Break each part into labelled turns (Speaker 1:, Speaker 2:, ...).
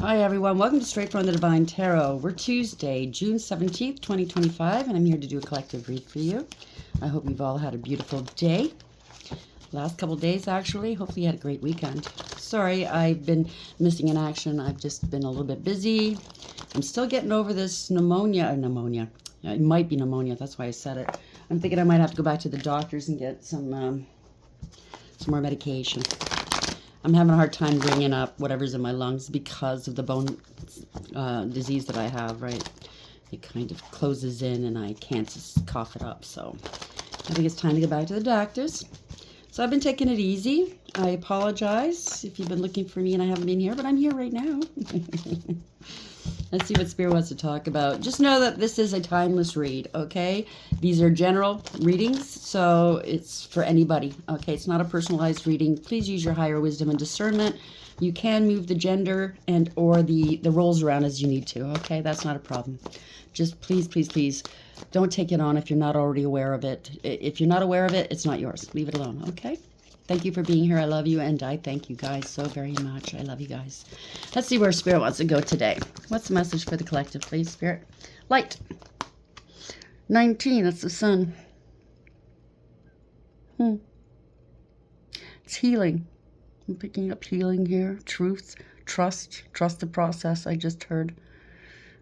Speaker 1: Hi everyone, welcome to Straight from the Divine Tarot. We're Tuesday, June 17th, 2025, and I'm here to do a collective read for you. I hope you've all had a beautiful day. Last couple days, actually. Hopefully you had a great weekend. Sorry, I've been missing in action. I've just been a little bit busy. I'm still getting over this pneumonia. It might be pneumonia, that's why I said it. I'm thinking I might have to go back to the doctors and get some more medication. I'm having a hard time bringing up whatever's in my lungs because of the bone disease that I have, right? It kind of closes in and I can't just cough it up. So I think it's time to go back to the doctors. So I've been taking it easy. I apologize if you've been looking for me and I haven't been here, but I'm here right now. Let's see what Spirit wants to talk about. Just know that this is a timeless read, okay? These are general readings, so it's for anybody, okay? It's not a personalized reading. Please use your higher wisdom and discernment. You can move the gender and or the roles around as you need to, okay? That's not a problem. Just please, please, please don't take it on if you're not already aware of it. If you're not aware of it, it's not yours. Leave it alone, okay? Thank you for being here. I love you, and I thank you guys so very much. I love you guys. Let's see where Spirit wants to go today. What's the message for the collective, please, Spirit? Light. 19, that's the sun. It's healing. I'm picking up healing here. Truth, trust the process I just heard.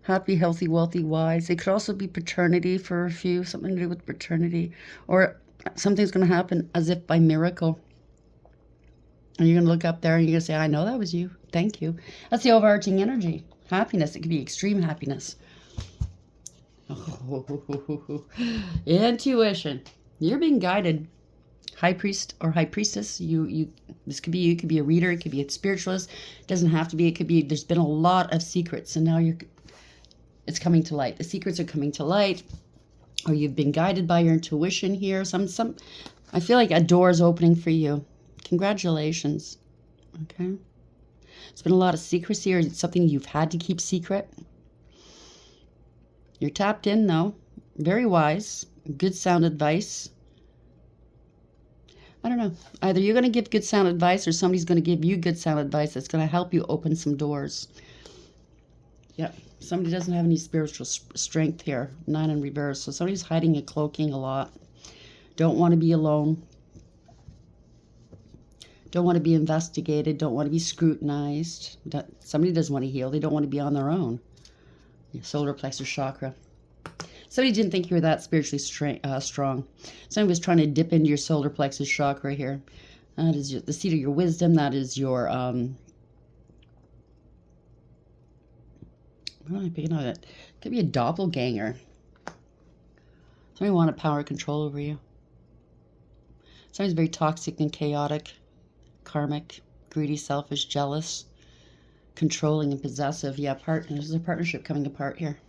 Speaker 1: Happy, healthy, wealthy, wise. It could also be paternity for a few, something to do with paternity. Or something's going to happen as if by miracle. And you're going to look up there and you're going to say, I know that was you. Thank you. That's the overarching energy. Happiness. It could be extreme happiness. Oh, intuition. You're being guided. High priest or high priestess. This could be you. It could be a reader. It could be a spiritualist. It doesn't have to be. It could be, there's been a lot of secrets and now it's coming to light. The secrets are coming to light. Or you've been guided by your intuition here. I feel like a door is opening for you. Congratulations. Okay. It's been a lot of secrecy, or it's something you've had to keep secret. You're tapped in, though. Very wise. Good sound advice. I don't know. Either you're going to give good sound advice or somebody's going to give you good sound advice that's going to help you open some doors. Yep. Somebody doesn't have any spiritual strength here. 9 in reverse. So somebody's hiding and cloaking a lot. Don't want to be alone. Don't want to be investigated. Don't want to be scrutinized. Somebody doesn't want to heal. They don't want to be on their own. Your solar plexus chakra. Somebody didn't think you were that spiritually strong. Somebody was trying to dip into your solar plexus chakra here. That is the seat of your wisdom. That is your... what am I picking on? It could be a doppelganger. Somebody wanted power control over you. Somebody's very toxic and chaotic, karmic, greedy, selfish, jealous, controlling, and possessive. Yeah, there's a partnership coming apart here.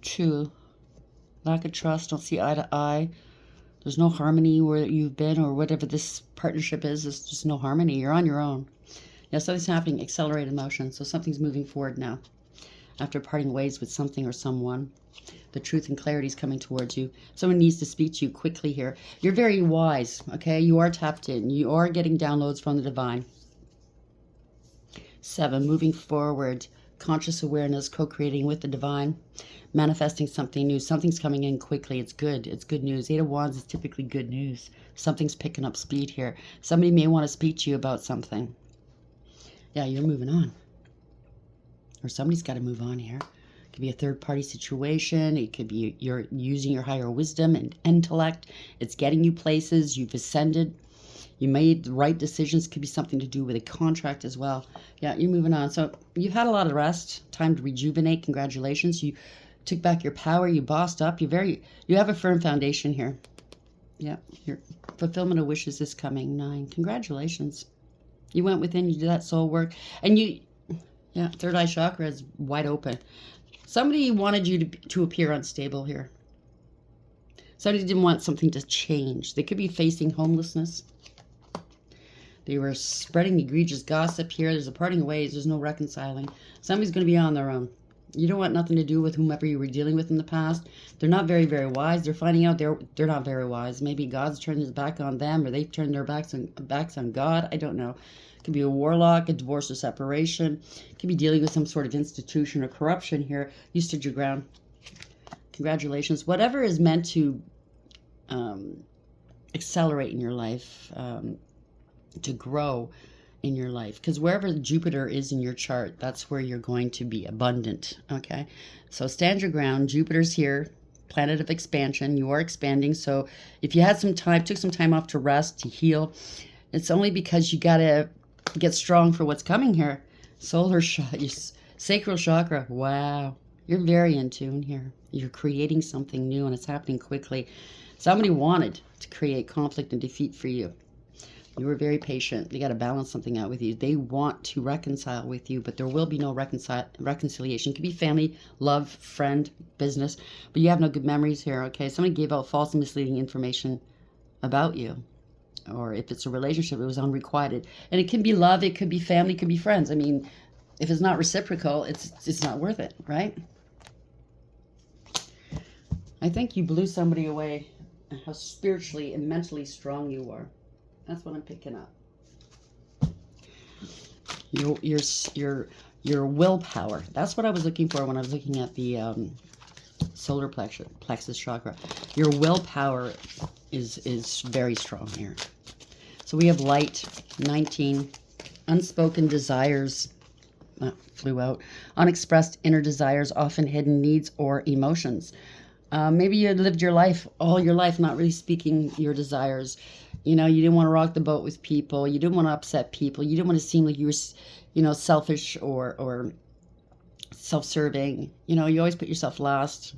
Speaker 1: Two, lack of trust, don't see eye to eye. There's no harmony where you've been or whatever this partnership is. There's just no harmony. You're on your own. Yeah, something's happening. Accelerated motion. So something's moving forward now. After parting ways with something or someone. The truth and clarity is coming towards you. Someone needs to speak to you quickly here. You're very wise, okay? You are tapped in. You are getting downloads from the divine. 7, moving forward. Conscious awareness, co-creating with the divine. Manifesting something new. Something's coming in quickly. It's good. It's good news. 8 of Wands is typically good news. Something's picking up speed here. Somebody may want to speak to you about something. Yeah, you're moving on. Or somebody's got to move on here. It could be a third-party situation. It could be you're using your higher wisdom and intellect. It's getting you places. You've ascended. You made the right decisions. Could be something to do with a contract as well. Yeah, you're moving on. So you've had a lot of rest. Time to rejuvenate. Congratulations. You took back your power. You bossed up. You have a firm foundation here. Yeah, your fulfillment of wishes is coming. 9. Congratulations. You went within. You did that soul work. And yeah, third eye chakra is wide open. Somebody wanted you to appear unstable here. Somebody didn't want something to change. They could be facing homelessness. They were spreading egregious gossip here. There's a parting ways. There's no reconciling. Somebody's going to be on their own. You don't want nothing to do with whomever you were dealing with in the past. They're not very, very wise. They're finding out they're not very wise. Maybe God's turned his back on them, or they've turned their backs on God. I don't know. It could be a warlock, a divorce or separation. It could be dealing with some sort of institution or corruption here. You stood your ground. Congratulations. Whatever is meant to accelerate in your life, to grow in your life, because wherever Jupiter is in your chart, that's where you're going to be abundant. Okay, so stand your ground. Jupiter's here, planet of expansion. You are expanding. So if you had some time, took some time off to rest, to heal, it's only because you got to get strong for what's coming here. Solar your sacral chakra. Wow, you're very in tune here. You're creating something new, and it's happening quickly. Somebody wanted to create conflict and defeat for you. You were very patient. They got to balance something out with you. They want to reconcile with you, but there will be no reconciliation. It could be family, love, friend, business, but you have no good memories here, okay? Somebody gave out false and misleading information about you. Or if it's a relationship, it was unrequited. And it can be love, it could be family, it could be friends. I mean, if it's not reciprocal, it's not worth it, right? I think you blew somebody away, and how spiritually and mentally strong you are. That's what I'm picking up. Your willpower. That's what I was looking for when I was looking at the solar plexus chakra. Your willpower is very strong here. So we have light, 19, unspoken desires, flew out, unexpressed inner desires, often hidden needs or emotions. Maybe you lived your life, all your life, not really speaking your desires. You know, you didn't want to rock the boat with people. You didn't want to upset people. You didn't want to seem like you were, you know, selfish or self-serving. You know, you always put yourself last,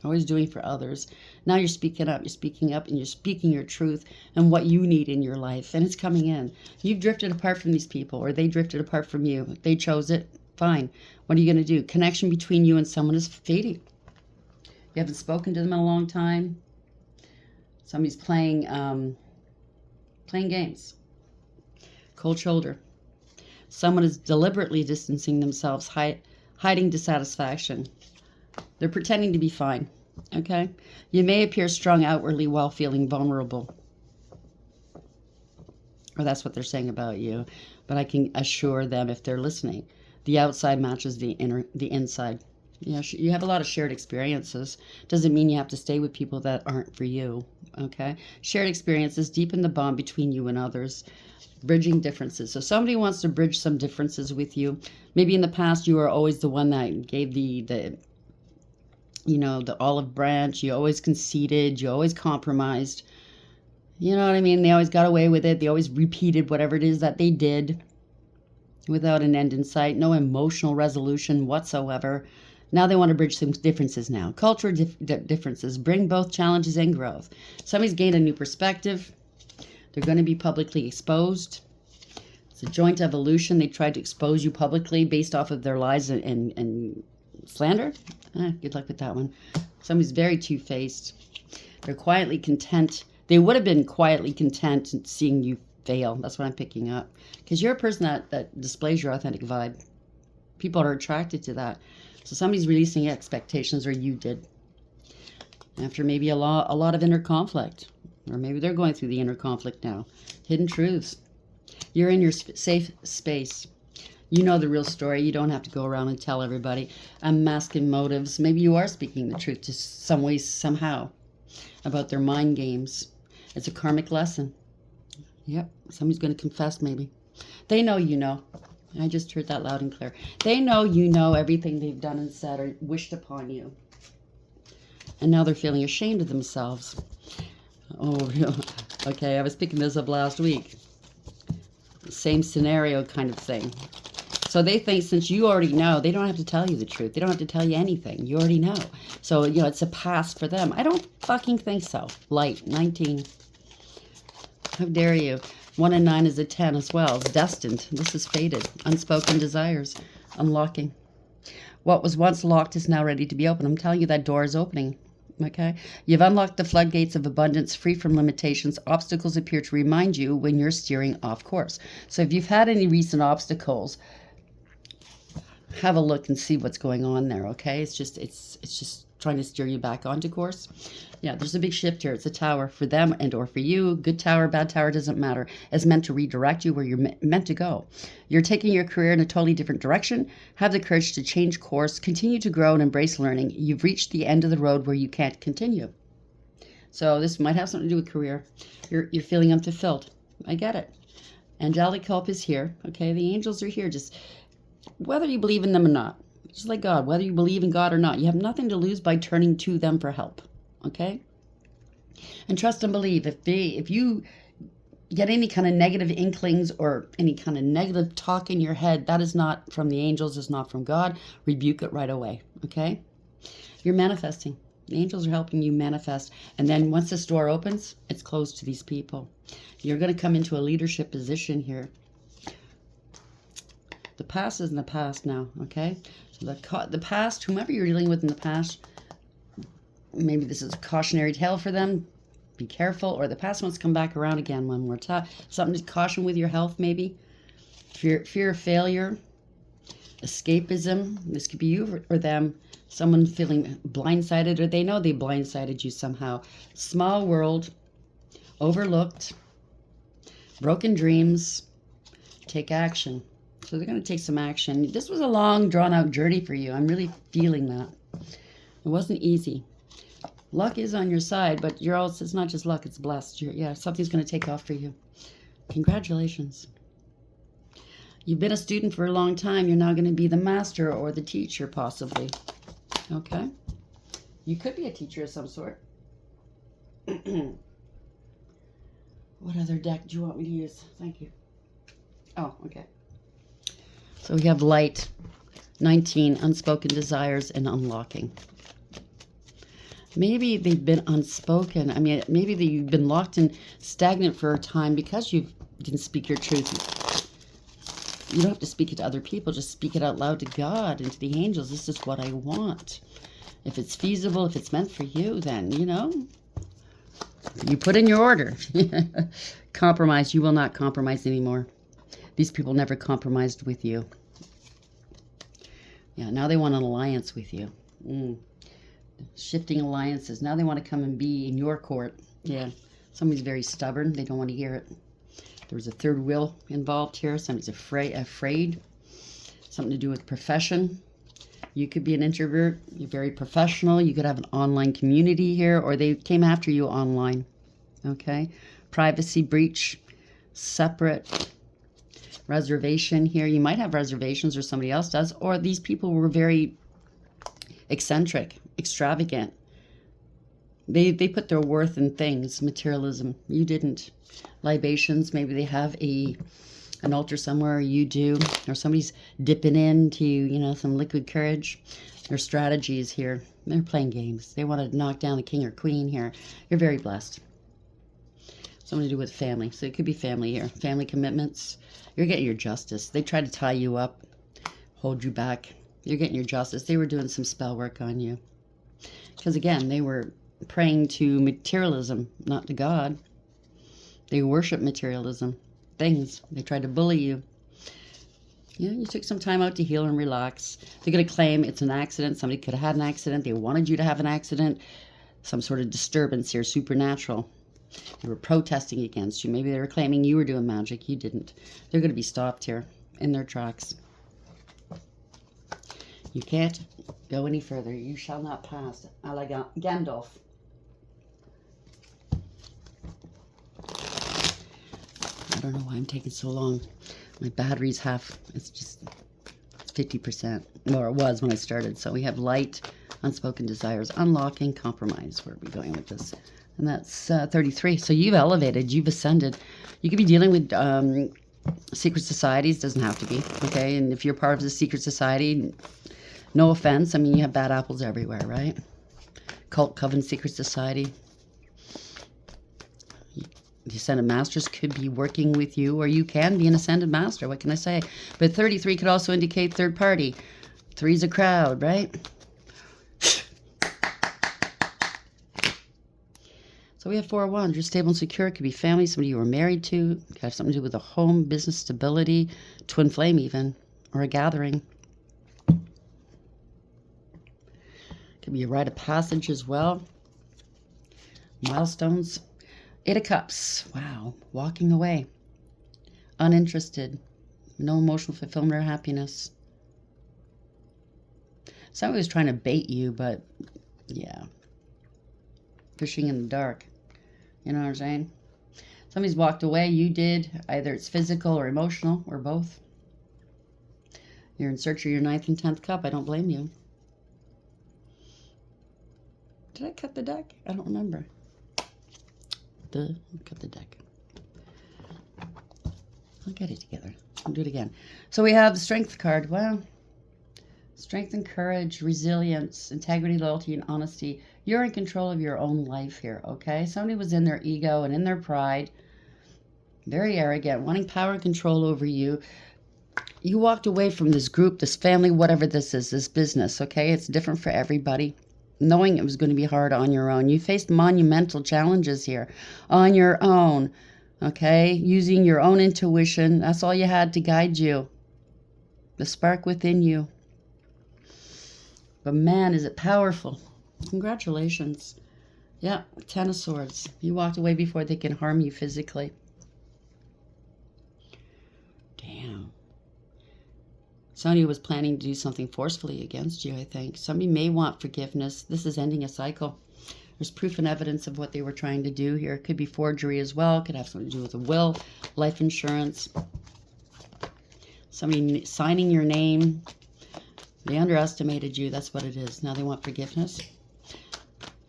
Speaker 1: always doing for others. Now you're speaking up, and you're speaking your truth and what you need in your life, and it's coming in. You've drifted apart from these people, or they drifted apart from you. They chose it. Fine. What are you going to do? Connection between you and someone is fading. You haven't spoken to them in a long time. Somebody's playing games. Cold shoulder. Someone is deliberately distancing themselves, hiding dissatisfaction. They're pretending to be fine. Okay? You may appear strong outwardly while feeling vulnerable. Or that's what they're saying about you. But I can assure them, if they're listening, the outside matches the inside. You have a lot of shared experiences. Doesn't mean you have to stay with people that aren't for you, okay? Shared experiences deepen the bond between you and others. Bridging differences. So somebody wants to bridge some differences with you. Maybe in the past you were always the one that gave the olive branch. You always conceded. You always compromised. You know what I mean? They always got away with it. They always repeated whatever it is that they did without an end in sight. No emotional resolution whatsoever. Now they want to bridge some differences now. Cultural differences bring both challenges and growth. Somebody's gained a new perspective. They're going to be publicly exposed. It's a joint evolution. They tried to expose you publicly based off of their lies and slander. Good luck with that one. Somebody's very two-faced. They're quietly content. They would have been quietly content seeing you fail. That's what I'm picking up. Because you're a person that displays your authentic vibe. People are attracted to that. So somebody's releasing expectations, or you did. After maybe a lot of inner conflict. Or maybe they're going through the inner conflict now. Hidden truths. You're in your safe space. You know the real story. You don't have to go around and tell everybody. Unmasking motives. Maybe you are speaking the truth to some ways, somehow, about their mind games. It's a karmic lesson. Yep. Somebody's going to confess, maybe. They know you know. I just heard that loud and clear. They know you know everything they've done and said or wished upon you. And now they're feeling ashamed of themselves. Oh, okay, I was picking this up last week. Same scenario kind of thing. So they think since you already know, they don't have to tell you the truth. They don't have to tell you anything. You already know. So, it's a pass for them. I don't fucking think so. Light, 19. How dare you? 1 and 9 is a 10 as well. It's destined. This is fated. Unspoken desires. Unlocking. What was once locked is now ready to be open. I'm telling you, that door is opening. Okay? You've unlocked the floodgates of abundance, free from limitations. Obstacles appear to remind you when you're steering off course. So if you've had any recent obstacles, have a look and see what's going on there, okay? It's just trying to steer you back onto course. Yeah, there's a big shift here. It's a tower for them and or for you. Good tower, bad tower, doesn't matter. It's meant to redirect you where you're meant to go. You're taking your career in a totally different direction. Have the courage to change course, continue to grow and embrace learning. You've reached the end of the road where you can't continue. So this might have something to do with career. You're feeling unfulfilled. I get it. Angelic help is here, okay? The angels are here, just whether you believe in them or not. Just like God, whether you believe in God or not, you have nothing to lose by turning to them for help, okay? And trust and believe. If you get any kind of negative inklings or any kind of negative talk in your head, that is not from the angels, it's not from God. Rebuke it right away, okay? You're manifesting. The angels are helping you manifest. And then once this door opens, it's closed to these people. You're going to come into a leadership position here. The past is in the past now, okay? So the past, whomever you're dealing with in the past, maybe this is a cautionary tale for them. Be careful. Or the past wants to come back around again one more time. Something to caution with your health, maybe. Fear of failure. Escapism. This could be you or them. Someone feeling blindsided, or they know they blindsided you somehow. Small world. Overlooked. Broken dreams. Take action. So they're going to take some action. This was a long, drawn-out journey for you. I'm really feeling that. It wasn't easy. Luck is on your side, but you're also, it's not just luck, it's blessed. Yeah, something's going to take off for you. Congratulations. You've been a student for a long time. You're now going to be the master or the teacher, possibly. Okay? You could be a teacher of some sort. What other deck do you want me to use? Thank you. Oh, okay. So we have light, 19, unspoken desires, and unlocking. Maybe they've been unspoken. I mean, maybe you've been locked and stagnant for a time because you didn't speak your truth. You don't have to speak it to other people. Just speak it out loud to God and to the angels. This is what I want. If it's feasible, if it's meant for you, then, you know, you put in your order. Compromise. You will not compromise anymore. These people never compromised with you. Yeah, now they want an alliance with you. Shifting alliances. Now they want to come and be in your court. Yeah, somebody's very stubborn. They don't want to hear it. There was a third wheel involved here. Somebody's afraid. Something to do with profession. You could be an introvert. You're very professional. You could have an online community here, or they came after you online. Okay? Privacy breach. Separate. Reservation here. You might have reservations, or somebody else does, or these people were very eccentric, extravagant. They put their worth in things, materialism. You didn't. Libations, maybe they have an altar somewhere, or you do, or somebody's dipping into, you know, some liquid courage. Their strategies here. They're playing games. They want to knock down the king or queen here. You're very blessed. Something to do with family. So it could be family here. Family commitments. You're getting your justice. They tried to tie you up, hold you back. You're getting your justice. They were doing some spell work on you. Because again, they were praying to materialism, not to God. They worship materialism. Things. They tried to bully you. Yeah, you took some time out to heal and relax. They're going to claim it's an accident. Somebody could have had an accident. They wanted you to have an accident. Some sort of disturbance here, supernatural. They were protesting against you. Maybe they were claiming you were doing magic. You didn't. They're going to be stopped here in their tracks. You can't go any further. You shall not pass. A la Gandalf. I don't know why I'm taking so long. My battery's half. It's just 50%. Or it was when I started. So we have light, unspoken desires, unlocking, compromise. Where are we going with this? And that's 33. So you've elevated. You've ascended. You could be dealing with secret societies. Doesn't have to be. Okay. And if you're part of the secret society, no offense. I mean, you have bad apples everywhere, right? Cult, coven, secret society. The Ascended Masters could be working with you, or you can be an Ascended Master. What can I say? But 33 could also indicate third party. 3's a crowd, right? So we have 4 of Wands. You're stable and secure. It could be family, somebody you were married to. It could have something to do with a home, business stability, twin flame even, or a gathering. Could be a rite of passage as well. Milestones. 8 of Cups. Wow. Walking away. Uninterested. No emotional fulfillment or happiness. Somebody was trying to bait you, but yeah. Fishing in the dark. You know what I'm saying? Somebody's walked away. You did. Either it's physical or emotional or both. You're in search of your 9th and 10th cup. I don't blame you. Did I cut the deck? I don't remember. Cut the deck. I'll get it together. I'll do it again. So we have the Strength card. Wow. Strength and courage, resilience, integrity, loyalty, and honesty. You're in control of your own life here, okay? Somebody was in their ego and in their pride. Very arrogant, wanting power and control over you. You walked away from this group, this family, whatever this is, this business, okay? It's different for everybody. Knowing it was going to be hard on your own. You faced monumental challenges here on your own, okay? Using your own intuition. That's all you had to guide you. The spark within you. But man, is it powerful. Congratulations. Yeah, 10 of Swords. You walked away before they can harm you physically. Damn. Somebody was planning to do something forcefully against you, I think. Somebody may want forgiveness. This is ending a cycle. There's proof and evidence of what they were trying to do here. It could be forgery as well. It could have something to do with a will, life insurance. Somebody signing your name. They underestimated you. That's what it is. Now they want forgiveness.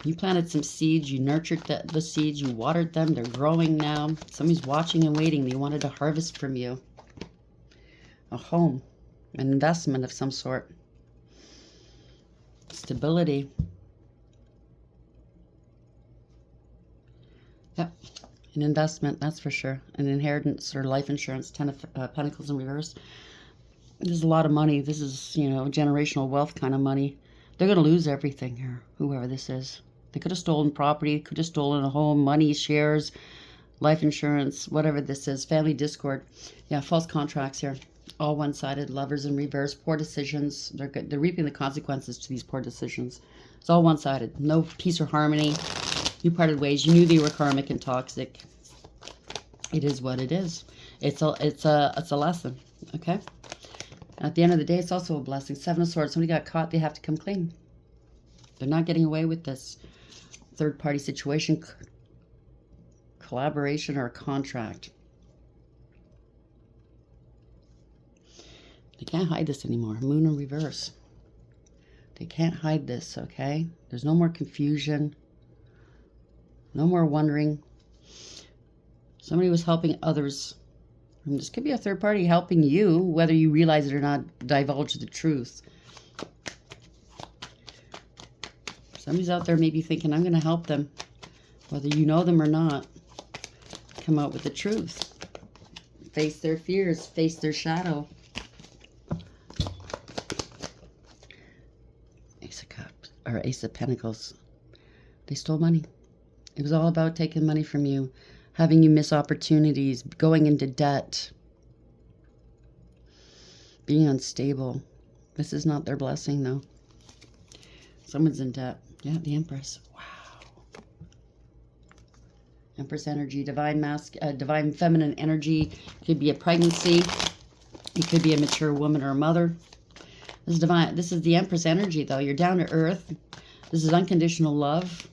Speaker 1: You planted some seeds. You nurtured the seeds. You watered them. They're growing now. Somebody's watching and waiting. They wanted to harvest from you. A home. An investment of some sort. Stability. Yep. An investment, that's for sure. An inheritance or life insurance. 10 of Pentacles in reverse. There's a lot of money. This is, you know, generational wealth kind of money. They're going to lose everything here, whoever this is. They could have stolen property, could have stolen a home, money, shares, life insurance, whatever this is. Family discord. Yeah, false contracts here. All one-sided, lovers in reverse, poor decisions. They're reaping the consequences to these poor decisions. It's all one-sided. No peace or harmony. You parted ways. You knew they were karmic and toxic. It is what it is. It's a lesson. Okay. At the end of the day, it's also a blessing. 7 of Swords. Somebody got caught. They have to come clean. They're not getting away with this third-party situation, collaboration, or contract. They can't hide this anymore. Moon in reverse. They can't hide this, okay? There's no more confusion. No more wondering. Somebody was helping others. And this could be a third party helping you, whether you realize it or not, divulge the truth. Somebody's out there maybe thinking, I'm going to help them. Whether you know them or not. Come out with the truth. Face their fears. Face their shadow. Ace of Cups. Or Ace of Pentacles. They stole money. It was all about taking money from you. Having you miss opportunities. Going into debt. Being unstable. This is not their blessing, though. Someone's in debt. Yeah, the Empress. Wow. Empress energy, divine feminine energy. Could be a pregnancy. It could be a mature woman or a mother. This is divine. This is the Empress energy, though. You're down to earth. This is unconditional love.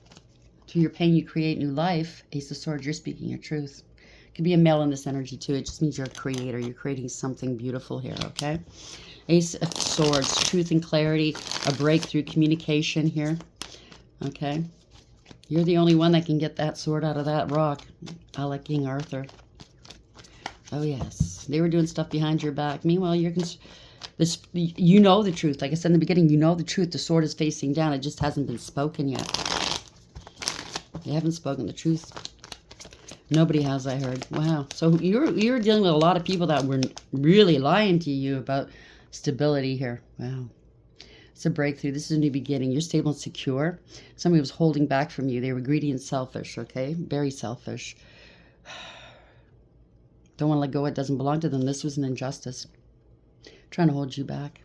Speaker 1: Through your pain, you create new life. Ace of Swords, you're speaking your truth. Could be a male in this energy, too. It just means you're a creator. You're creating something beautiful here, okay? Ace of Swords, truth and clarity, a breakthrough communication here. Okay. You're the only one that can get that sword out of that rock. I like King Arthur. Oh, yes. They were doing stuff behind your back. Meanwhile, you know the truth. Like I said in the beginning, you know the truth. The sword is facing down. It just hasn't been spoken yet. They haven't spoken the truth. Nobody has, I heard. Wow. So you're dealing with a lot of people that were really lying to you about stability here. Wow. It's a breakthrough. This is a new beginning. You're stable and secure. Somebody was holding back from you. They were greedy and selfish, okay? Very selfish. Don't want to let go. It doesn't belong to them. This was an injustice. Trying to hold you back.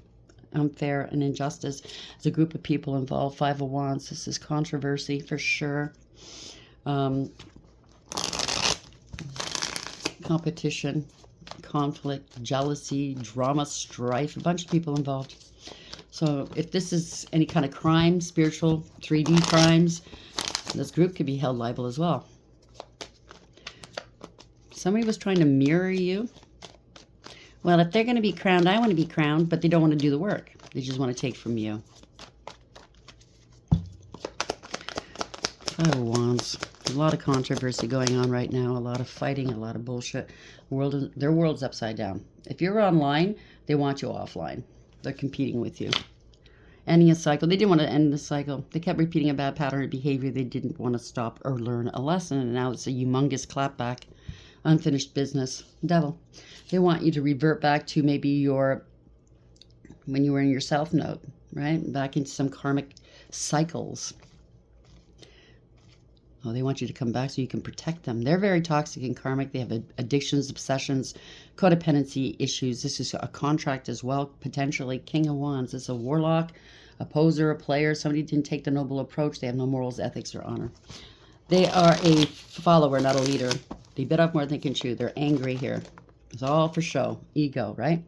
Speaker 1: unfair, and injustice. There's a group of people involved. Five of Wands. This is controversy for sure. Competition, conflict, jealousy, drama, strife. A bunch of people involved. So if this is any kind of crime, spiritual, 3D crimes, this group could be held liable as well. Somebody was trying to mirror you. Well, if they're going to be crowned, I want to be crowned, but they don't want to do the work. They just want to take from you. Five of Wands. A lot of controversy going on right now. A lot of fighting, a lot of bullshit. Their world's upside down. If you're online, they want you offline. They're competing with you. Ending a cycle. They didn't want to end the cycle. They kept repeating a bad pattern of behavior. They didn't want to stop or learn a lesson. And now it's a humongous clapback. Unfinished business. Devil. They want you to revert back to maybe when you were in your self node, right? Back into some karmic cycles. Oh, they want you to come back so you can protect them. They're very toxic and karmic. They have addictions, obsessions, codependency issues. This is a contract as well, potentially. King of Wands. This is a warlock, a poser, a player. Somebody didn't take the noble approach. They have no morals, ethics, or honor. They are a follower, not a leader. They bit off more than they can chew. They're angry here. It's all for show. Ego, right?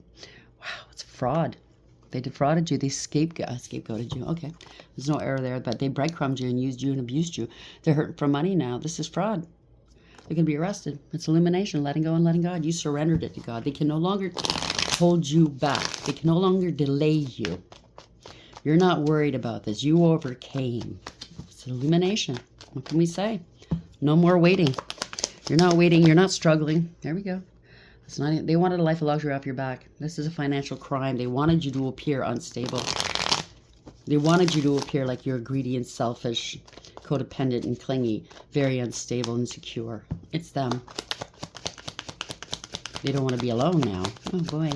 Speaker 1: Wow, it's fraud. They defrauded you. They scapegoated you. Okay. There's no error there, but they breadcrumbed you and used you and abused you. They're hurting for money now. This is fraud. They're going to be arrested. It's illumination, letting go and letting God. You surrendered it to God. They can no longer hold you back. They can no longer delay you. You're not worried about this. You overcame. It's illumination. What can we say? No more waiting. You're not waiting. You're not struggling. There we go. It's not. They wanted a life of luxury off your back. This is a financial crime. They wanted you to appear unstable. They wanted you to appear like you're greedy and selfish, codependent and clingy, very unstable and insecure. It's them. They don't want to be alone now. Oh boy.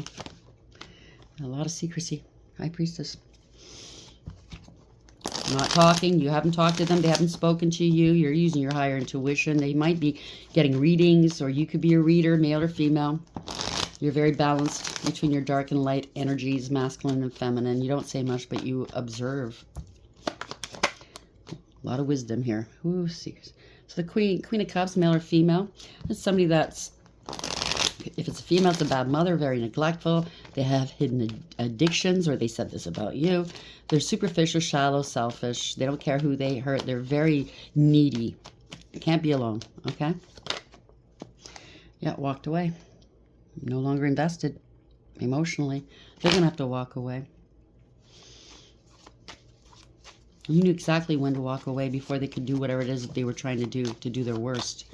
Speaker 1: A lot of secrecy. High Priestess. Not talking. You haven't talked to them. They haven't spoken to you. You're using your higher intuition. They might be getting readings, or you could be a reader, male or female. You're very balanced between your dark and light energies, masculine and feminine. You don't say much, but you observe. A lot of wisdom here. Ooh, secrets. So the Queen of Cups, male or female, is somebody that's, if it's a female, it's a bad mother, very neglectful. They have hidden addictions, or they said this about you. They're superficial, shallow, selfish. They don't care who they hurt. They're very needy. They can't be alone, okay? Yeah, walked away. No longer invested emotionally. They're going to have to walk away. You knew exactly when to walk away before they could do whatever it is that they were trying to do their worst.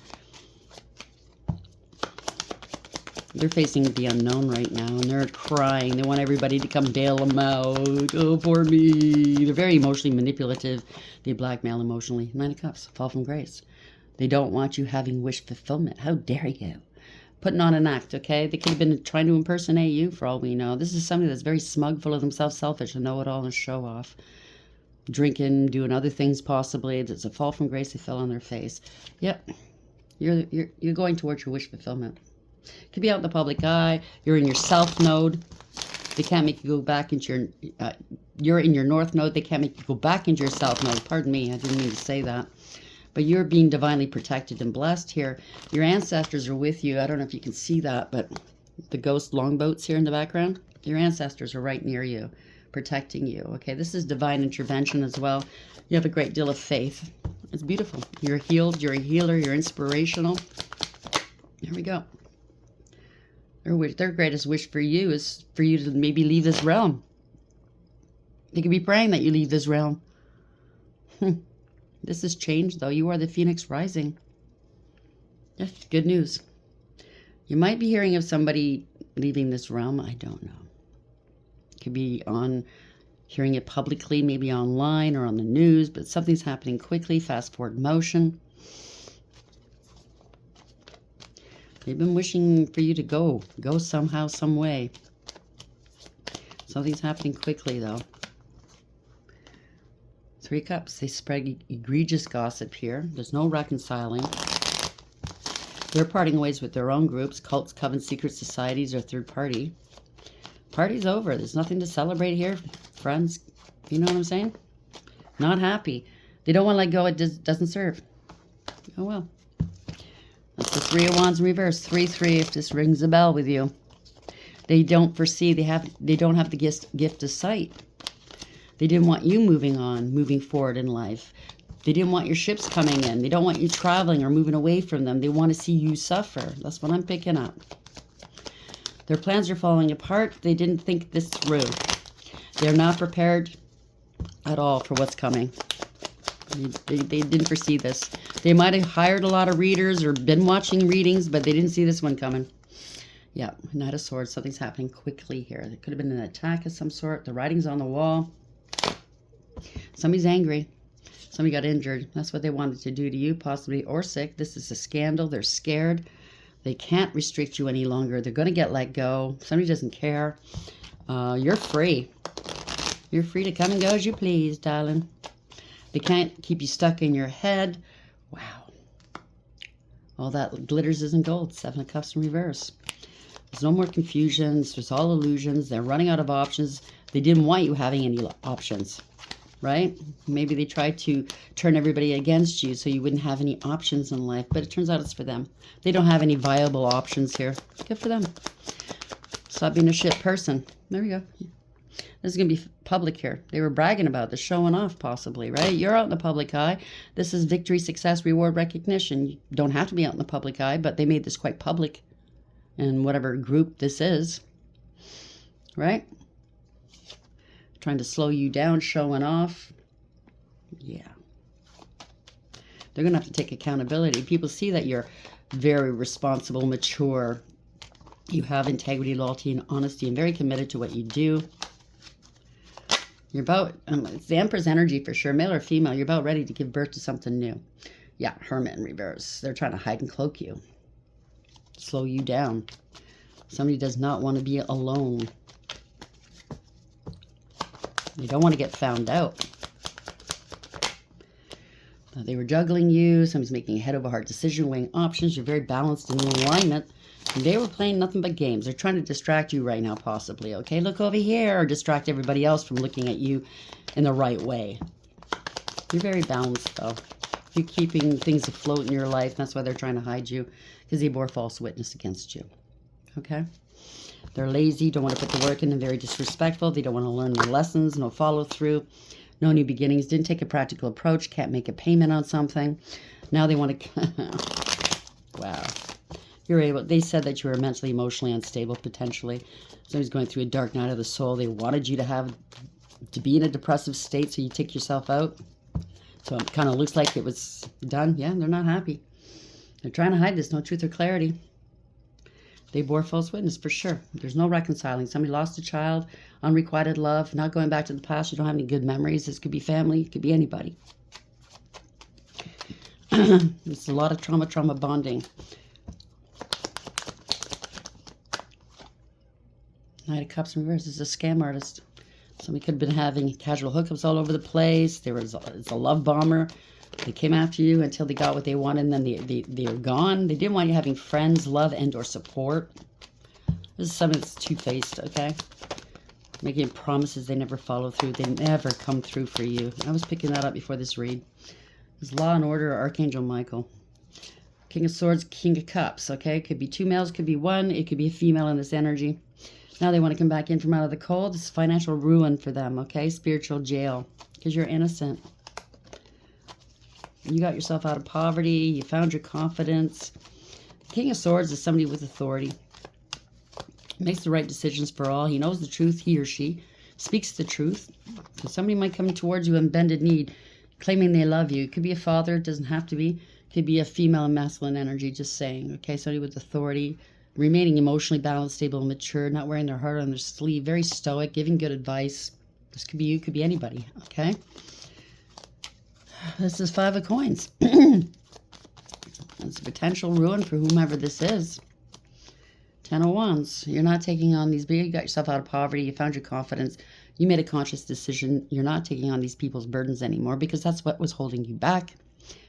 Speaker 1: They're facing the unknown right now, and they're crying. They want everybody to come bail them out. Oh, poor me. They're very emotionally manipulative. They blackmail emotionally. Nine of Cups, fall from grace. They don't want you having wish fulfillment. How dare you? Putting on an act, okay? They could have been trying to impersonate you for all we know. This is somebody that's very smug, full of themselves, selfish, and know-it-all and show off. Drinking, doing other things possibly. It's a fall from grace. They fell on their face. Yep. You're going towards your wish fulfillment. Could be out in the public eye. You're in your south node. They can't make you go back into your... you're in your north node. They can't make you go back into your south node. Pardon me. I didn't mean to say that. But you're being divinely protected and blessed here. Your ancestors are with you. I don't know if you can see that, but the ghost longboats here in the background, your ancestors are right near you, protecting you. Okay, this is divine intervention as well. You have a great deal of faith. It's beautiful. You're healed. You're a healer. You're inspirational. There we go. Their greatest wish for you is for you to maybe leave this realm. They could be praying that you leave this realm. This has changed, though. You are the Phoenix rising. That's good news. You might be hearing of somebody leaving this realm. I don't know. It could be on hearing it publicly, maybe online or on the news, but something's happening quickly. Fast forward motion. They've been wishing for you to go somehow, some way. Something's happening quickly, though. Three of Cups. They spread egregious gossip here. There's no reconciling. They're parting ways with their own groups, cults, covens, secret societies, or third party. Party's over. There's nothing to celebrate here, friends. You know what I'm saying? Not happy. They don't want to let go. It doesn't serve. Oh, well. That's the Three of Wands in reverse. 3-3, if this rings a bell with you. They don't foresee. They don't have the gift of sight. They didn't want you moving on, moving forward in life. They didn't want your ships coming in. They don't want you traveling or moving away from them. They want to see you suffer. That's what I'm picking up. Their plans are falling apart. They didn't think this through. They're not prepared at all for what's coming. They didn't foresee this. They might have hired a lot of readers or been watching readings, but they didn't see this one coming. Yeah, Knight of Swords. Something's happening quickly here. There could have been an attack of some sort. The writing's on the wall. Somebody's angry. Somebody got injured. That's what they wanted to do to you, possibly, or sick. This is a scandal. They're scared. They can't restrict you any longer. They're going to get let go. Somebody doesn't care. You're free. You're free to come and go as you please, darling. They can't keep you stuck in your head. Wow. All that glitters isn't gold. 7 of Cups in reverse. There's no more confusions. There's all illusions. They're running out of options. They didn't want you having any options, right? Maybe they tried to turn everybody against you so you wouldn't have any options in life, but it turns out it's for them. They don't have any viable options here. Good for them. Stop being a shit person. There we go. This is going to be public here. They were bragging about this, showing off possibly, right? You're out in the public eye. This is victory, success, reward, recognition. You don't have to be out in the public eye, but they made this quite public in whatever group this is, right? Trying to slow you down, showing off. Yeah. They're going to have to take accountability. People see that you're very responsible, mature. You have integrity, loyalty, and honesty, and very committed to what you do. You're about, it's the Empress energy for sure, male or female. You're about ready to give birth to something new. Yeah, Hermit in reverse. They're trying to hide and cloak you. Slow you down. Somebody does not want to be alone. They don't want to get found out. They were juggling you. Somebody's making a head over heart decision, weighing options. You're very balanced and in alignment. And they were playing nothing but games. They're trying to distract you right now, possibly. Okay, look over here, or distract everybody else from looking at you in the right way. You're very balanced, though. You're keeping things afloat in your life. That's why they're trying to hide you, because they bore false witness against you. Okay? They're lazy, don't want to put the work in, and very disrespectful. They don't want to learn their lessons, no follow through, no new beginnings, didn't take a practical approach, can't make a payment on something. Now they want to... Wow. You're able... They said that you were mentally, emotionally unstable, potentially. Somebody's going through a dark night of the soul. They wanted you to be in a depressive state, so you take yourself out. So it kind of looks like it was done. Yeah, they're not happy. They're trying to hide this, no truth or clarity. They bore false witness for sure. There's no reconciling. Somebody lost a child, unrequited love, not going back to the past. You don't have any good memories. This could be family. It could be anybody. It's a lot of trauma bonding. Knight of Cups in reverse. This is a scam artist. Somebody could have been having casual hookups all over the place. It's a love bomber. They came after you until they got what they wanted, and then they were gone. They didn't want you having friends, love, and or support. This is something that's two-faced, okay? Making promises they never follow through. They never come through for you. I was picking that up before this read. There's Law and Order, Archangel Michael. King of Swords, King of Cups, okay? It could be two males, could be one. It could be a female in this energy. Now they want to come back in from out of the cold. This is financial ruin for them, okay? Spiritual jail, because you're innocent. You got yourself out of poverty. You found your confidence. King of Swords is somebody with authority. Makes the right decisions for all. He knows the truth, he or she. Speaks the truth. So somebody might come towards you on bended knee, claiming they love you. It could be a father. It doesn't have to be. It could be a female and masculine energy, just saying. Okay, somebody with authority. Remaining emotionally balanced, stable, and mature. Not wearing their heart on their sleeve. Very stoic. Giving good advice. This could be you. Could be anybody. Okay. This is 5 of Coins. It's a potential ruin for whomever this is. 10 of Wands. You're not taking on these, but you got yourself out of poverty. You found your confidence. You made a conscious decision. You're not taking on these people's burdens anymore because that's what was holding you back.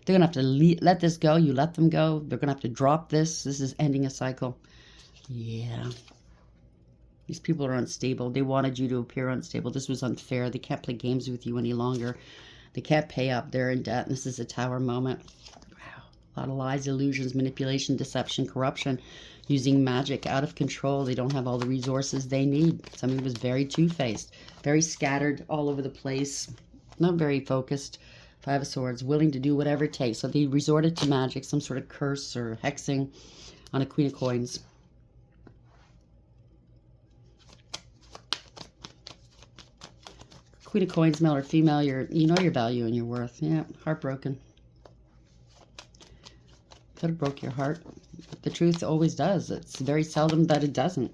Speaker 1: They're going to have to let this go. You let them go. They're going to have to drop this. This is ending a cycle. Yeah. These people are unstable. They wanted you to appear unstable. This was unfair. They can't play games with you any longer. They can't pay up. They're in debt. This is a Tower moment. Wow. A lot of lies, illusions, manipulation, deception, corruption, using magic, out of control. They don't have all the resources they need. Somebody was very two-faced, very scattered all over the place, not very focused. Five of Swords, willing to do whatever it takes. So they resorted to magic, some sort of curse or hexing on a Queen of Coins. Queen of Coins, male or female, you know your value and your worth. Yeah, heartbroken. Could have broke your heart. The truth always does. It's very seldom that it doesn't.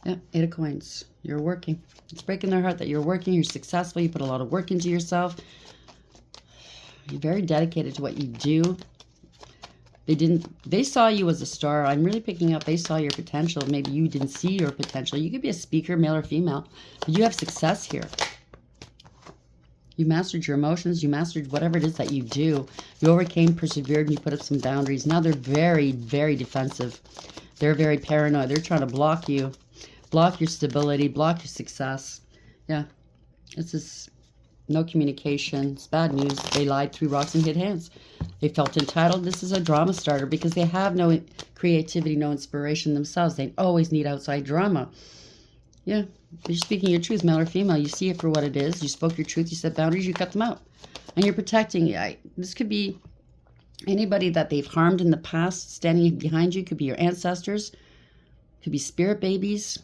Speaker 1: Yeah, Eight of Coins. You're working. It's breaking their heart that you're working. You're successful. You put a lot of work into yourself. You're very dedicated to what you do. They saw you as a star. I'm really picking up, they saw your potential. Maybe you didn't see your potential. You could be a speaker, male or female, but you have success here. You mastered your emotions. You mastered whatever it is that you do. You overcame, persevered, and you put up some boundaries. Now they're very, very defensive. They're very paranoid. They're trying to block you, block your stability, block your success. Yeah, this is no communication. It's bad news. They lied, threw rocks, and hid hands. They felt entitled. This is a drama starter because they have no creativity, no inspiration themselves. They always need outside drama. Yeah, you're speaking your truth, male or female. You see it for what it is. You spoke your truth. You set boundaries. You cut them out. And you're protecting. This could be anybody that they've harmed in the past standing behind you. Could be your ancestors. Could be spirit babies.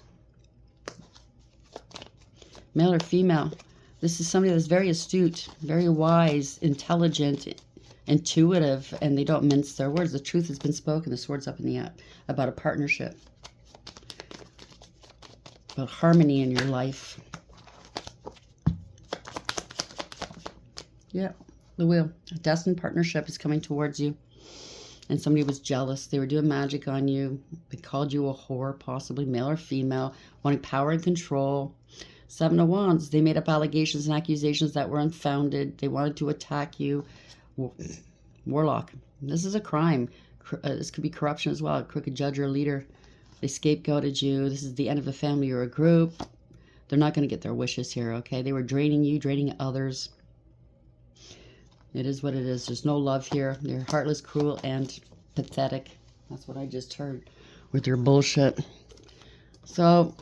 Speaker 1: Male or female. This is somebody that's very astute, very wise, intelligent, intuitive, and they don't mince their words. The truth has been spoken. The sword's up in the air about a partnership. About harmony in your life. Yeah, the Wheel. A destined partnership is coming towards you. And somebody was jealous. They were doing magic on you. They called you a whore, possibly male or female, wanting power and control. Seven of Wands. They made up allegations and accusations that were unfounded. They wanted to attack you. Warlock. This is a crime. This could be corruption as well. A crooked judge or a leader. They scapegoated you. This is the end of a family or a group. They're not going to get their wishes here, okay? They were draining you, draining others. It is what it is. There's no love here. They're heartless, cruel, and pathetic. That's what I just heard with your bullshit. So,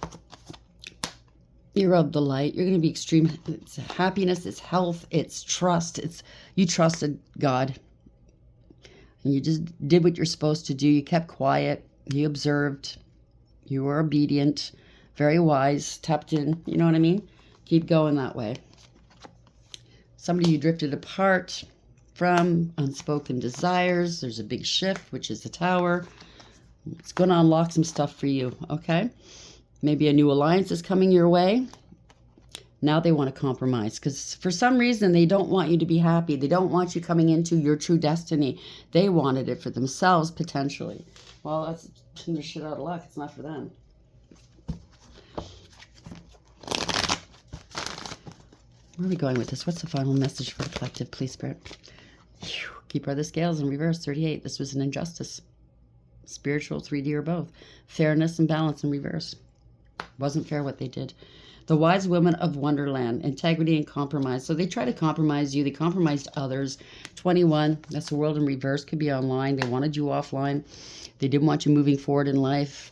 Speaker 1: you're of the light. You're going to be extreme. It's happiness, it's health, it's trust. You trusted God. And you just did what you're supposed to do. You kept quiet. You observed. You were obedient. Very wise. Tapped in. You know what I mean? Keep going that way. Somebody you drifted apart from. Unspoken desires. There's a big shift, which is the Tower. It's going to unlock some stuff for you, okay? Maybe a new alliance is coming your way. Now they want to compromise because for some reason they don't want you to be happy. They don't want you coming into your true destiny. They wanted it for themselves, potentially. Well, that's the shit out of luck. It's not for them. Where are we going with this? What's the final message for the collective, please, Spirit? Keeper of the Scales in reverse, 38. This was an injustice. Spiritual, 3D, or both. Fairness and balance in reverse. Wasn't fair what they did. The Wise Woman of Wonderland, integrity and compromise. So they try to compromise you. They compromised others. 21, that's the World in reverse. Could be online. They wanted you offline. They didn't want you moving forward in life.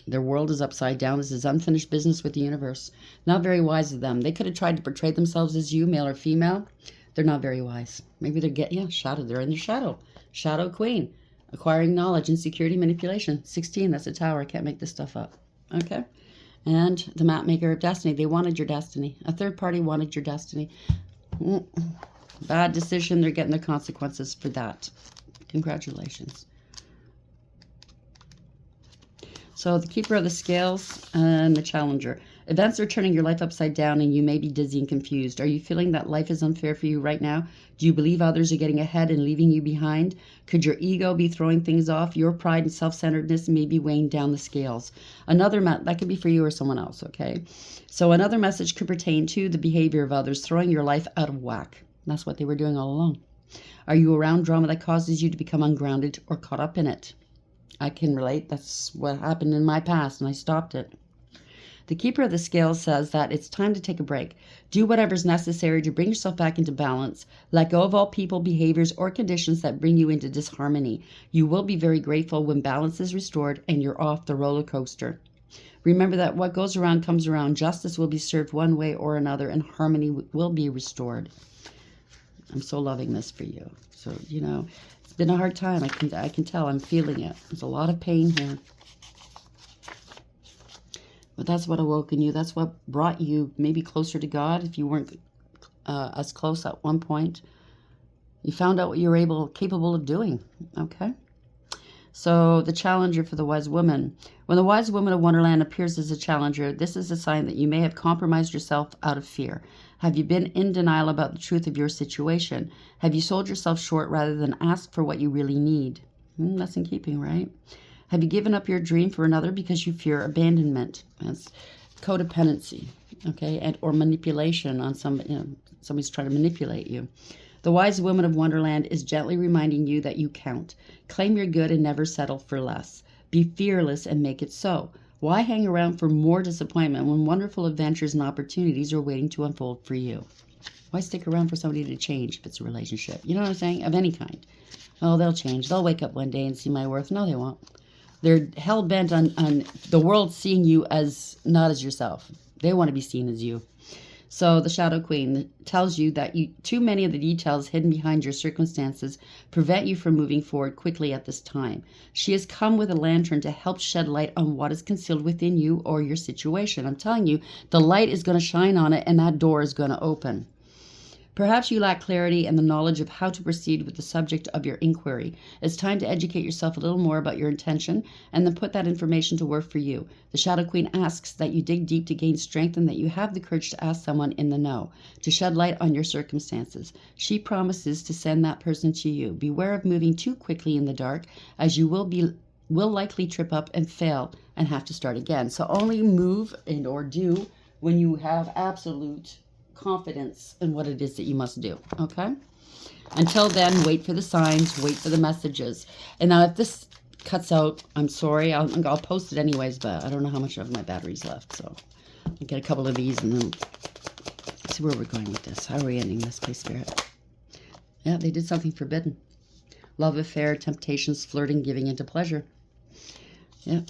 Speaker 1: Their world is upside down. This is unfinished business with the universe. Not very wise of them. They could have tried to portray themselves as you, male or female. They're not very wise. Maybe they're shadow. They're in their shadow. Shadow Queen. Acquiring knowledge, insecurity, manipulation. 16, that's a Tower. I can't make this stuff up. Okay? And the map maker of destiny. They wanted your destiny. A third party wanted your destiny. Bad decision. They're getting the consequences for that. Congratulations. So the Keeper of the Scales and the Challenger. Events are turning your life upside down and you may be dizzy and confused. Are you feeling that life is unfair for you right now? Do you believe others are getting ahead and leaving you behind? Could your ego be throwing things off? Your pride and self-centeredness may be weighing down the scales. That could be for you or someone else, okay? So another message could pertain to the behavior of others, throwing your life out of whack. That's what they were doing all along. Are you around drama that causes you to become ungrounded or caught up in it? I can relate. That's what happened in my past and I stopped it. The Keeper of the Scales says that it's time to take a break. Do whatever's necessary to bring yourself back into balance. Let go of all people, behaviors, or conditions that bring you into disharmony. You will be very grateful when balance is restored and you're off the roller coaster. Remember that what goes around comes around. Justice will be served one way or another, and harmony will be restored. I'm so loving this for you. So, it's been a hard time. I can tell. I'm feeling it. There's a lot of pain here. But that's what awoken you. That's what brought you maybe closer to God if you weren't as close at one point. You found out what you were capable of doing. Okay? So the challenger for the wise woman. When the wise woman of Wonderland appears as a challenger, this is a sign that you may have compromised yourself out of fear. Have you been in denial about the truth of your situation? Have you sold yourself short rather than ask for what you really need? That's in keeping, right? Have you given up your dream for another because you fear abandonment? That's codependency, okay, and or manipulation on somebody's trying to manipulate you. The wise woman of Wonderland is gently reminding you that you count. Claim your good and never settle for less. Be fearless and make it so. Why hang around for more disappointment when wonderful adventures and opportunities are waiting to unfold for you? Why stick around for somebody to change if it's a relationship? You know what I'm saying? Of any kind. Oh, they'll change. They'll wake up one day and see my worth. No, they won't. They're hell-bent on the world seeing you as not as yourself. They want to be seen as you. So the Shadow Queen tells you that too many of the details hidden behind your circumstances prevent you from moving forward quickly at this time. She has come with a lantern to help shed light on what is concealed within you or your situation. I'm telling you, the light is going to shine on it and that door is going to open. Perhaps you lack clarity and the knowledge of how to proceed with the subject of your inquiry. It's time to educate yourself a little more about your intention and then put that information to work for you. The Shadow Queen asks that you dig deep to gain strength and that you have the courage to ask someone in the know, to shed light on your circumstances. She promises to send that person to you. Beware of moving too quickly in the dark, as you will likely trip up and fail and have to start again. So only move and or do when you have absolute confidence in what it is that you must do. Okay? Until then, wait for the signs, wait for the messages. And now if this cuts out, I'm sorry. I'll post it anyways, but I don't know how much of my battery's left. So I'll get a couple of these and then see where we're going with this. How are we ending this, please, Spirit? Yeah, they did something forbidden. Love affair, temptations, flirting, giving into pleasure. Yeah.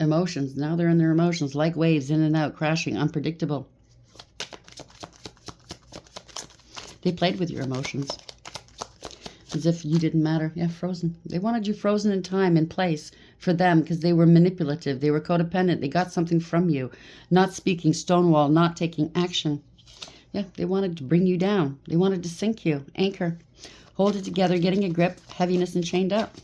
Speaker 1: Emotions. Now they're in their emotions. Like waves, in and out, crashing, unpredictable. They played with your emotions as if you didn't matter. Yeah, frozen. They wanted you frozen in time and place for them because they were manipulative. They were codependent. They got something from you. Not speaking, stonewall, not taking action. Yeah, they wanted to bring you down. They wanted to sink you, anchor, hold it together, getting a grip, heaviness, and chained up.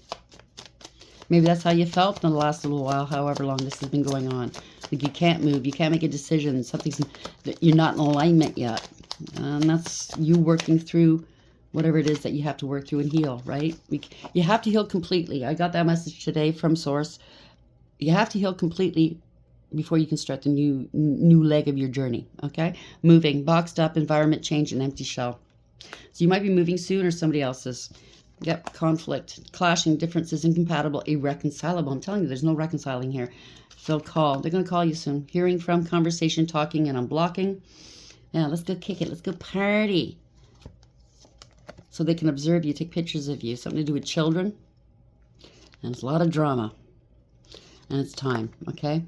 Speaker 1: Maybe that's how you felt in the last little while, however long this has been going on. Like you can't move, you can't make a decision, you're not in alignment yet. And that's you working through whatever it is that you have to work through and heal, right? You have to heal completely. I got that message today from Source. You have to heal completely before you can start the new leg of your journey, okay? Moving, boxed up, environment change, and empty shell. So you might be moving soon or somebody else is. Yep, conflict, clashing, differences, incompatible, irreconcilable. I'm telling you, there's no reconciling here. They'll call. They're going to call you soon. Hearing from, conversation, talking, and unblocking. Yeah, let's go kick it. Let's go party. So they can observe you, take pictures of you. Something to do with children. And it's a lot of drama. And it's time, okay?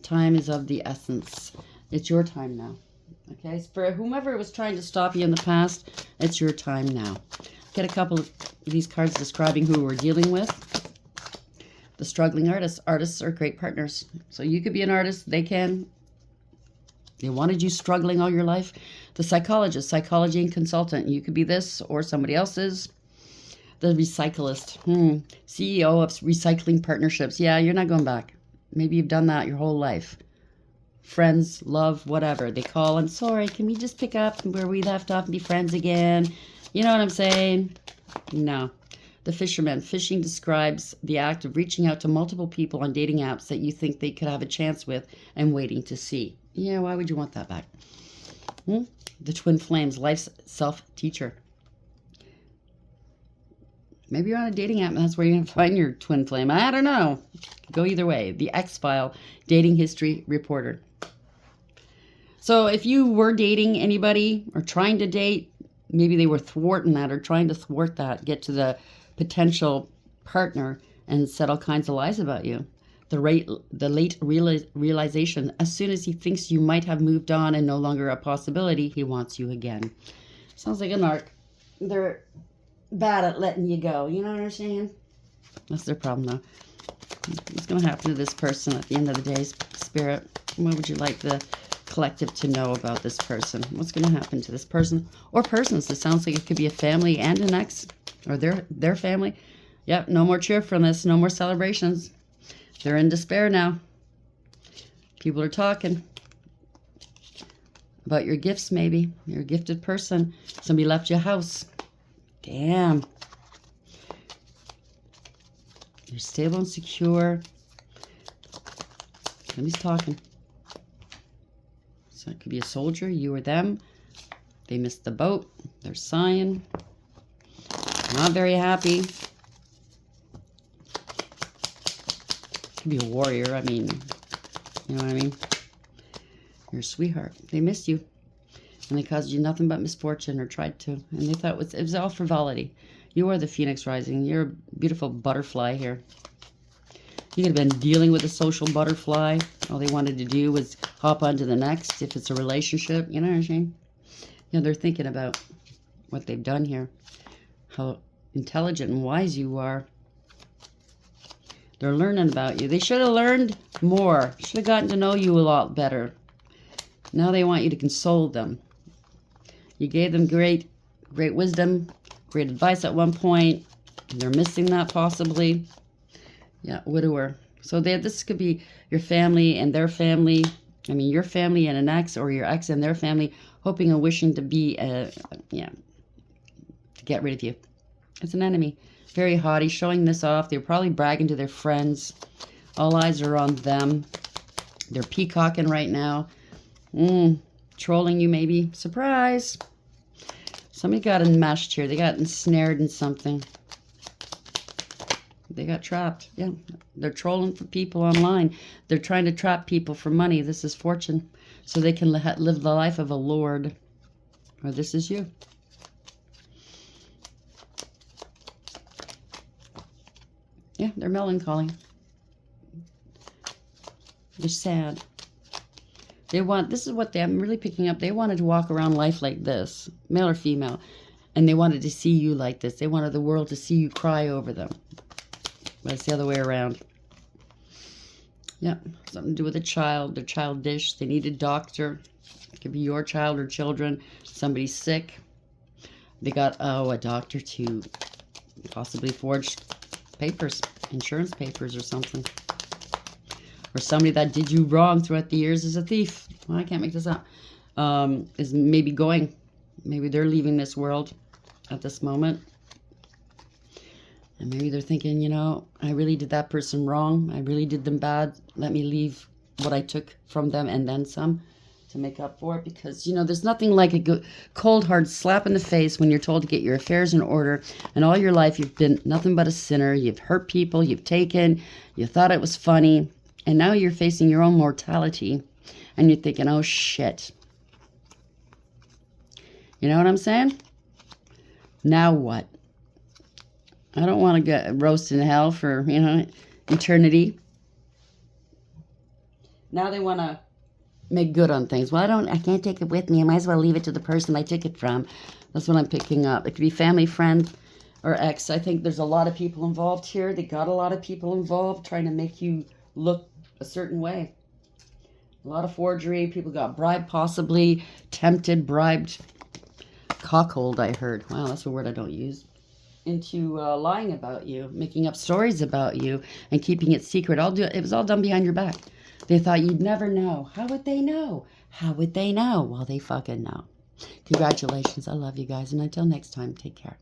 Speaker 1: Time is of the essence. It's your time now. Okay? For whomever was trying to stop you in the past, it's your time now. Get a couple of these cards describing who we're dealing with. The struggling artists. Artists are great partners. So you could be an artist. They can. They wanted you struggling all your life. The psychologist, psychology and consultant. You could be this or somebody else's. The recyclist, CEO of recycling partnerships. Yeah, you're not going back. Maybe you've done that your whole life. Friends, love, whatever. They call, I'm sorry, can we just pick up where we left off and be friends again? You know what I'm saying? No. The fisherman. Fishing describes the act of reaching out to multiple people on dating apps that you think they could have a chance with and waiting to see. Yeah, why would you want that back? The twin flames, life's self-teacher. Maybe you're on a dating app and that's where you're going to find your twin flame. I don't know. Go either way. The X-File Dating History Reporter. So if you were dating anybody or trying to date, maybe they were thwarting that or trying to thwart that, get to the potential partner and said all kinds of lies about you. The late realization, as soon as he thinks you might have moved on and no longer a possibility, he wants you again. Sounds like a narc. They're bad at letting you go. You know what I'm saying? That's their problem, though. What's going to happen to this person at the end of the day, Spirit? What would you like the collective to know about this person? What's going to happen to this person or persons? It sounds like it could be a family and an ex or their family. Yep, no more cheerfulness, no more celebrations. They're in despair now. People are talking about your gifts, maybe. You're a gifted person. Somebody left your house. Damn. You're stable and secure. Somebody's talking. So it could be a soldier, you or them. They missed the boat. They're sighing. Not very happy. Could be a warrior. I mean, you know what I mean? You're a sweetheart. They missed you. And they caused you nothing but misfortune or tried to. And they thought it was all frivolity. You are the phoenix rising. You're a beautiful butterfly here. You could have been dealing with a social butterfly. All they wanted to do was hop on to the next. If it's a relationship, you know what I'm saying? You know, they're thinking about what they've done here. How intelligent and wise you are. They're learning about you. They should have learned more. Should have gotten to know you a lot better. Now they want you to console them. You gave them great wisdom, great advice at one point. They're missing that possibly. Yeah, widower. So this could be your family and their family. I mean, your family and an ex, or your ex and their family, hoping and wishing to be, to get rid of you. It's an enemy. Very haughty, showing this off. They're probably bragging to their friends. All eyes are on them. They're peacocking right now. Trolling you maybe. Surprise! Somebody got enmeshed here. They got ensnared in something. They got trapped. Yeah, they're trolling for people online. They're trying to trap people for money. This is fortune. So they can live the life of a lord. Or this is you. Yeah, they're melancholy. They're sad. This is what I'm really picking up. They wanted to walk around life like this, male or female. And they wanted to see you like this. They wanted the world to see you cry over them. But it's the other way around. Yeah, something to do with a child. They're childish. They need a doctor. It could be your child or children. Somebody's sick. They got, a doctor to possibly forge papers, insurance papers or something. Or somebody that did you wrong throughout the years is a thief. Well, I can't make this up. Is maybe going. Maybe they're leaving this world at this moment. And maybe they're thinking, you know, I really did that person wrong. I really did them bad. Let me leave what I took from them and then some to make up for it. Because, you know, there's nothing like a cold, hard slap in the face when you're told to get your affairs in order. And all your life you've been nothing but a sinner. You've hurt people. You've taken. You thought it was funny. And now you're facing your own mortality. And you're thinking, oh, shit. You know what I'm saying? Now what? I don't want to get roasted in hell for, you know, eternity. Now they want to make good on things. Well, I can't take it with me. I might as well leave it to the person I took it from. That's what I'm picking up. It could be family, friend, or ex. I think there's a lot of people involved here. They got a lot of people involved trying to make you look a certain way. A lot of forgery. People got bribed, possibly tempted, bribed, cockhold, I heard. Wow, that's a word I don't use. Into lying about you, making up stories about you, and keeping it secret. It was all done behind your back. They thought you'd never know. How would they know? How would they know? Well, they fucking know. Congratulations. I love you guys. And until next time, take care.